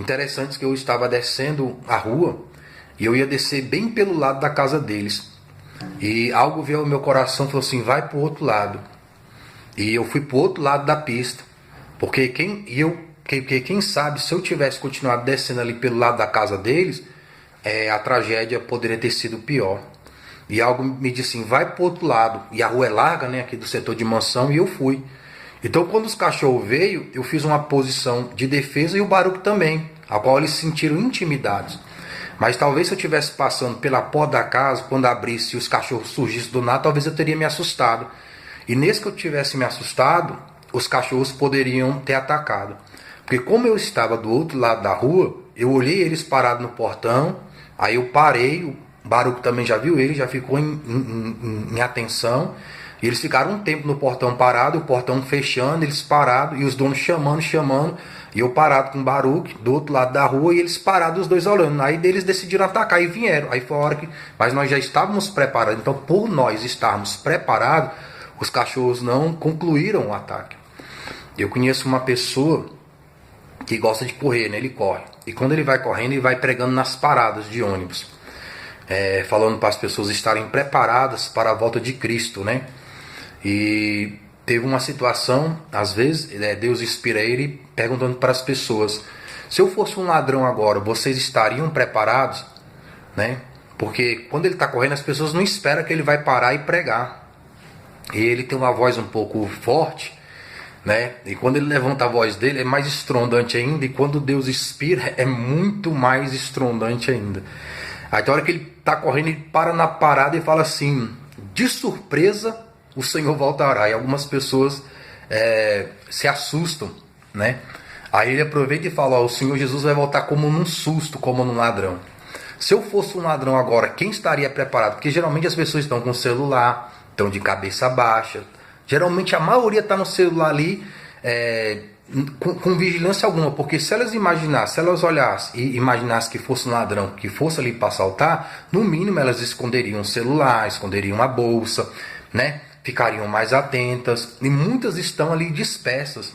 Interessante que eu estava descendo a rua e eu ia descer bem pelo lado da casa deles. E algo veio ao meu coração e falou assim: vai pro outro lado. E eu fui pro outro lado da pista. Quem sabe se eu tivesse continuado descendo ali pelo lado da casa deles, a tragédia poderia ter sido pior. E algo me disse assim: vai pro outro lado. E a rua é larga, né, aqui do setor de mansão, e eu fui. Então, quando os cachorros veio, eu fiz uma posição de defesa e o Baruch também, a qual eles se sentiram intimidados. Mas talvez se eu estivesse passando pela porta da casa, quando abrisse e os cachorros surgissem do nada, talvez eu teria me assustado. E nesse que eu tivesse me assustado, os cachorros poderiam ter atacado. Porque como eu estava do outro lado da rua, eu olhei eles parados no portão, aí eu parei, o Baruch também já viu ele, já ficou em atenção. E eles ficaram um tempo no portão parado, o portão fechando, eles parados, e os donos chamando, e eu parado com o Baruch do outro lado da rua, e eles parados, os dois olhando. Aí eles decidiram atacar e vieram. Aí foi a hora que. Mas nós já estávamos preparados. Então, por nós estarmos preparados, os cachorros não concluíram o ataque. Eu conheço uma pessoa que gosta de correr, né? Ele corre. E quando ele vai correndo, ele vai pregando nas paradas de ônibus. Falando para as pessoas estarem preparadas para a volta de Cristo, né? E teve uma situação, às vezes, Deus inspira ele perguntando para as pessoas: se eu fosse um ladrão agora, vocês estariam preparados? Né? Porque quando ele está correndo, as pessoas não esperam que ele vai parar e pregar. E ele tem uma voz um pouco forte, né? E quando ele levanta a voz dele, é mais estrondante ainda. E quando Deus inspira, é muito mais estrondante ainda. Aí, na hora que ele está correndo, ele para na parada e fala assim: de surpresa, o Senhor voltará. E algumas pessoas se assustam, né? Aí ele aproveita e fala: o Senhor Jesus vai voltar como num susto, como num ladrão. Se eu fosse um ladrão agora, quem estaria preparado? Porque geralmente as pessoas estão com o celular, estão de cabeça baixa. Geralmente a maioria está no celular ali, com vigilância alguma. Porque se elas olhassem e imaginassem que fosse um ladrão, que fosse ali para assaltar, no mínimo elas esconderiam o celular, esconderiam a bolsa, né? Ficariam mais atentas, e muitas estão ali dispersas.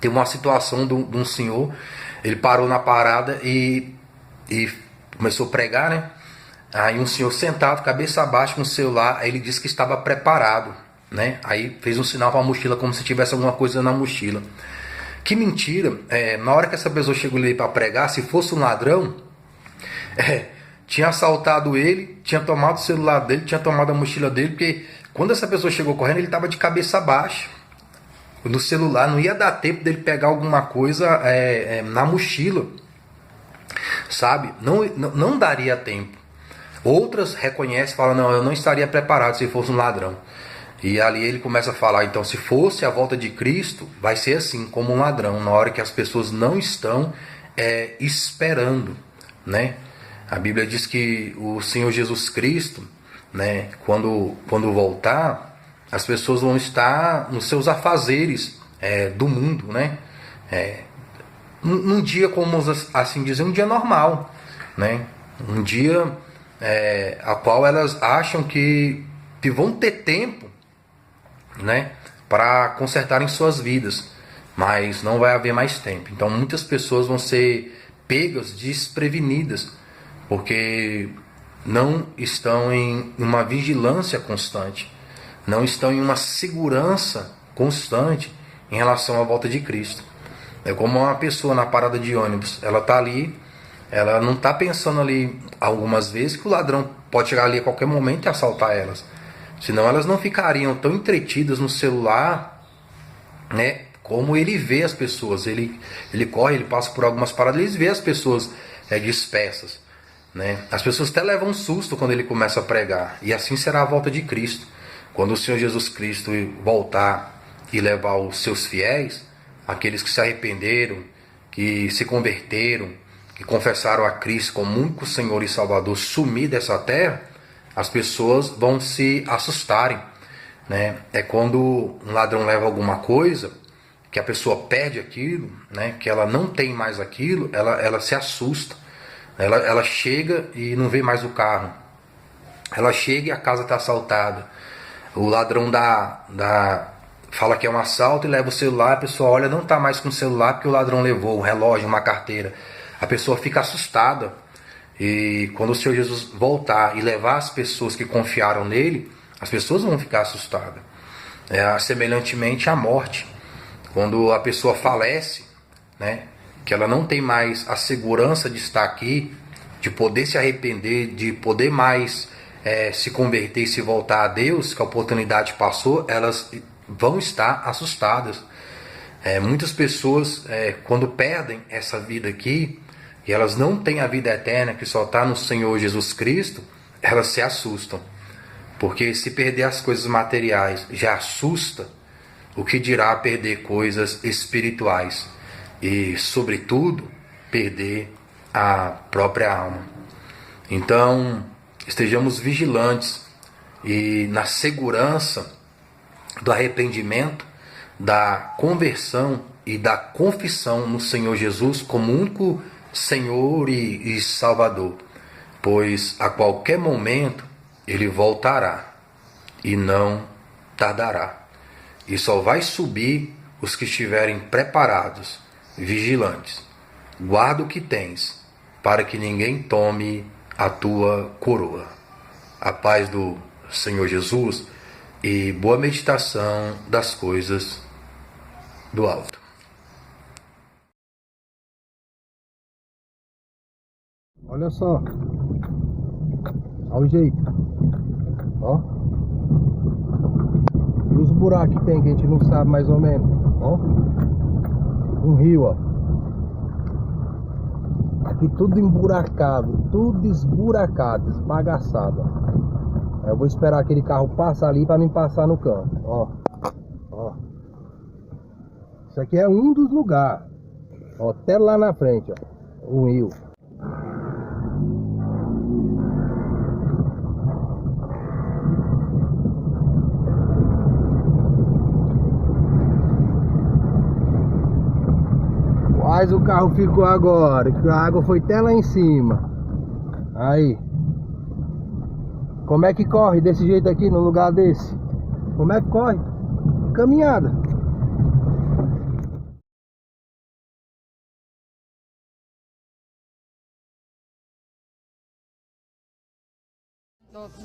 Tem uma situação de um senhor, ele parou na parada e começou a pregar, né? Aí um senhor sentado, cabeça baixa com o celular, aí ele disse que estava preparado, né? Aí fez um sinal para a mochila, como se tivesse alguma coisa na mochila. Que mentira! Na hora que essa pessoa chegou ali para pregar, se fosse um ladrão, tinha assaltado ele, tinha tomado o celular dele, tinha tomado a mochila dele, porque quando essa pessoa chegou correndo, ele estava de cabeça baixa. No celular não ia dar tempo dele pegar alguma coisa na mochila, sabe? Não daria tempo. Outras reconhecem, falam: não, eu não estaria preparado se fosse um ladrão. E ali ele começa a falar: então, se fosse a volta de Cristo, vai ser assim, como um ladrão, na hora que as pessoas não estão esperando, né? A Bíblia diz que o Senhor Jesus Cristo, né, quando voltar, as pessoas vão estar nos seus afazeres do mundo, né? Num dia, como assim dizer, um dia normal, né? Um dia a qual elas acham que vão ter tempo, né, para consertarem suas vidas, mas não vai haver mais tempo. Então muitas pessoas vão ser pegas desprevenidas, porque não estão em uma vigilância constante, não estão em uma segurança constante em relação à volta de Cristo. É como uma pessoa na parada de ônibus, ela está ali, ela não está pensando ali algumas vezes que o ladrão pode chegar ali a qualquer momento e assaltar elas. Senão elas não ficariam tão entretidas no celular, né? Como ele vê as pessoas. Ele corre, ele passa por algumas paradas, ele vê as pessoas dispersas, né? As pessoas até levam um susto quando ele começa a pregar. E assim será a volta de Cristo. Quando o Senhor Jesus Cristo voltar e levar os seus fiéis, aqueles que se arrependeram, que se converteram, que confessaram a Cristo como único Senhor e Salvador, sumir dessa terra, as pessoas vão se assustarem, né? É quando um ladrão leva alguma coisa, que a pessoa perde aquilo, né? Que ela não tem mais aquilo, ela se assusta. Ela chega e não vê mais o carro. Ela chega e a casa está assaltada. O ladrão fala que é um assalto e leva o celular, a pessoa olha, não está mais com o celular porque o ladrão levou um relógio, uma carteira. A pessoa fica assustada. E quando o Senhor Jesus voltar e levar as pessoas que confiaram nele, as pessoas vão ficar assustadas. Semelhantemente à morte. Quando a pessoa falece, né, que ela não tem mais a segurança de estar aqui, de poder se arrepender, de poder mais se converter e se voltar a Deus, que a oportunidade passou, elas vão estar assustadas. Muitas pessoas, quando perdem essa vida aqui, e elas não têm a vida eterna que só está no Senhor Jesus Cristo, elas se assustam. Porque se perder as coisas materiais já assusta, o que dirá perder coisas espirituais e, sobretudo, perder a própria alma. Então, estejamos vigilantes e na segurança do arrependimento, da conversão e da confissão no Senhor Jesus como único Senhor e Salvador, pois a qualquer momento ele voltará e não tardará. E só vai subir os que estiverem preparados, vigilantes. Guarda o que tens, para que ninguém tome a tua coroa. A paz do Senhor Jesus e boa meditação das coisas do alto. Olha só, olha o jeito, ó, e os buracos que tem que a gente não sabe mais ou menos, ó, um rio, ó, aqui tudo emburacado, tudo esburacado, esbagaçado, ó. Eu vou esperar aquele carro passar ali para mim passar no canto, ó, ó, isso aqui é um dos lugares, ó, até lá na frente, ó, um rio. Mas o carro ficou agora, que a água foi até lá em cima. Aí. Como é que corre desse jeito aqui, no lugar desse? Como é que corre? Caminhada.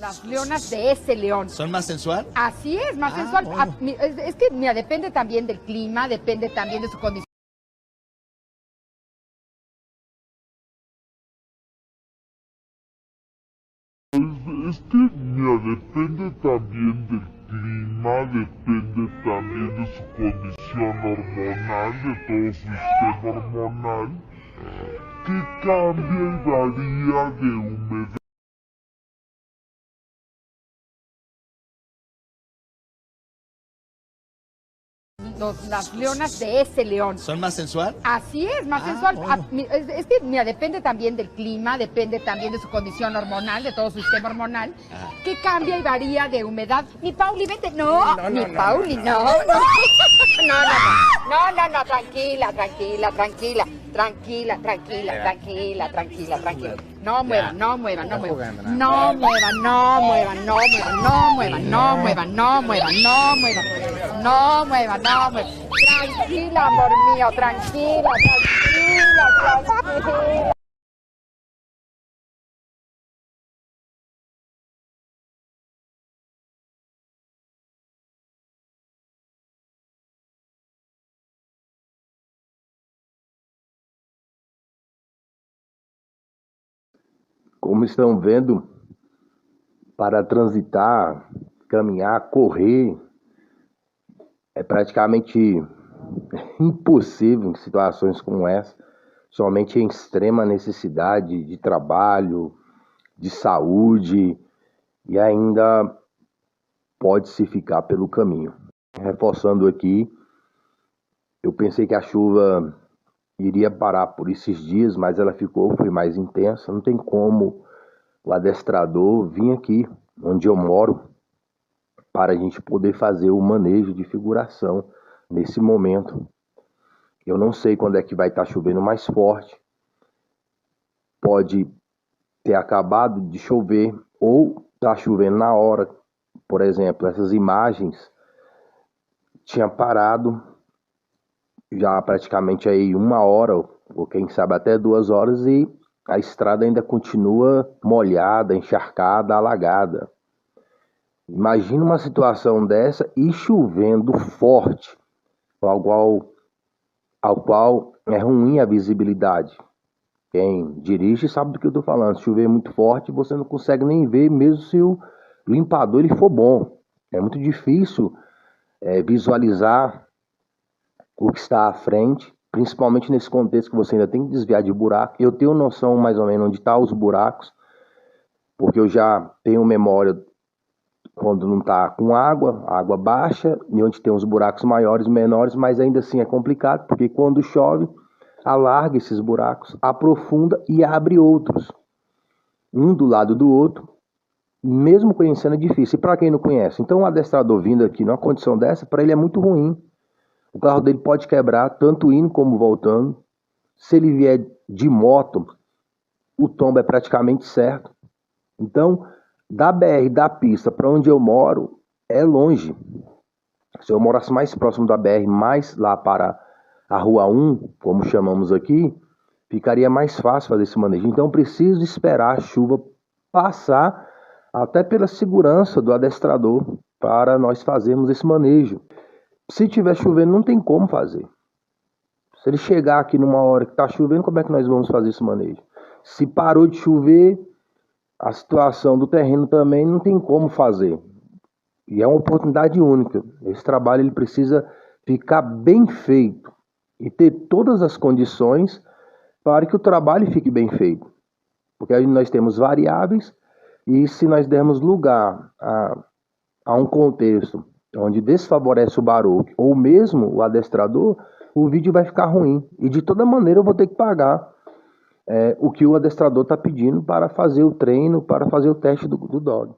Las leonas de ese león. ¿Son más sensual? Así es, más sensual. Bueno. Es que, mira, depende también del clima, depende también de su condición. Es que, mira, depende también del clima, depende también de su condición hormonal, de todo su sistema hormonal, que cambia y varía de humedad. Las leonas de ese león. ¿Son más sensual? Así es, más sensual. Bueno. Es que, mira, depende también del clima, depende también de su condición hormonal, de todo su sistema hormonal, que cambia y varía de humedad. Mi Pauli, vete. No, mi Pauli, no. No, tranquila. No muevan. Tranquila, amor mío, tranquila. Como estão vendo, para transitar, caminhar, correr, é praticamente impossível em situações como essa, somente em extrema necessidade de trabalho, de saúde, e ainda pode-se ficar pelo caminho. Reforçando aqui, eu pensei que a chuva iria parar por esses dias, mas ela foi mais intensa. Não tem como o adestrador vir aqui, onde eu moro, para a gente poder fazer o manejo de figuração nesse momento. Eu não sei quando é que vai estar chovendo mais forte. Pode ter acabado de chover ou estar chovendo na hora. Por exemplo, essas imagens tinha parado já praticamente aí 1 hora, ou quem sabe até 2 horas, e a estrada ainda continua molhada, encharcada, alagada. Imagina uma situação dessa e chovendo forte, ao qual é ruim a visibilidade. Quem dirige sabe do que eu estou falando. Se chover muito forte, você não consegue nem ver, mesmo se o limpador ele for bom. É muito difícil visualizar o que está à frente, principalmente nesse contexto que você ainda tem que desviar de buraco. Eu tenho noção mais ou menos onde estão os buracos, porque eu já tenho memória quando não está com água baixa, e onde tem uns buracos maiores, menores, mas ainda assim é complicado, porque quando chove, alarga esses buracos, aprofunda e abre outros, um do lado do outro, mesmo conhecendo é difícil. E para quem não conhece, então o adestrador vindo aqui numa condição dessa, para ele é muito ruim. O carro dele pode quebrar, tanto indo como voltando. Se ele vier de moto, o tombo é praticamente certo. Então, da BR, da pista para onde eu moro, é longe. Se eu morasse mais próximo da BR, mais lá para a Rua 1, como chamamos aqui, ficaria mais fácil fazer esse manejo. Então, preciso esperar a chuva passar, até pela segurança do adestrador, para nós fazermos esse manejo. Se tiver chovendo, não tem como fazer. Se ele chegar aqui numa hora que está chovendo, como é que nós vamos fazer esse manejo? Se parou de chover, a situação do terreno também não tem como fazer. E é uma oportunidade única. Esse trabalho ele precisa ficar bem feito e ter todas as condições para que o trabalho fique bem feito. Porque aí nós temos variáveis, e se nós dermos lugar a um contexto onde desfavorece o Baruch ou mesmo o adestrador, o vídeo vai ficar ruim. E de toda maneira eu vou ter que pagar o que o adestrador está pedindo para fazer o treino, para fazer o teste do dog.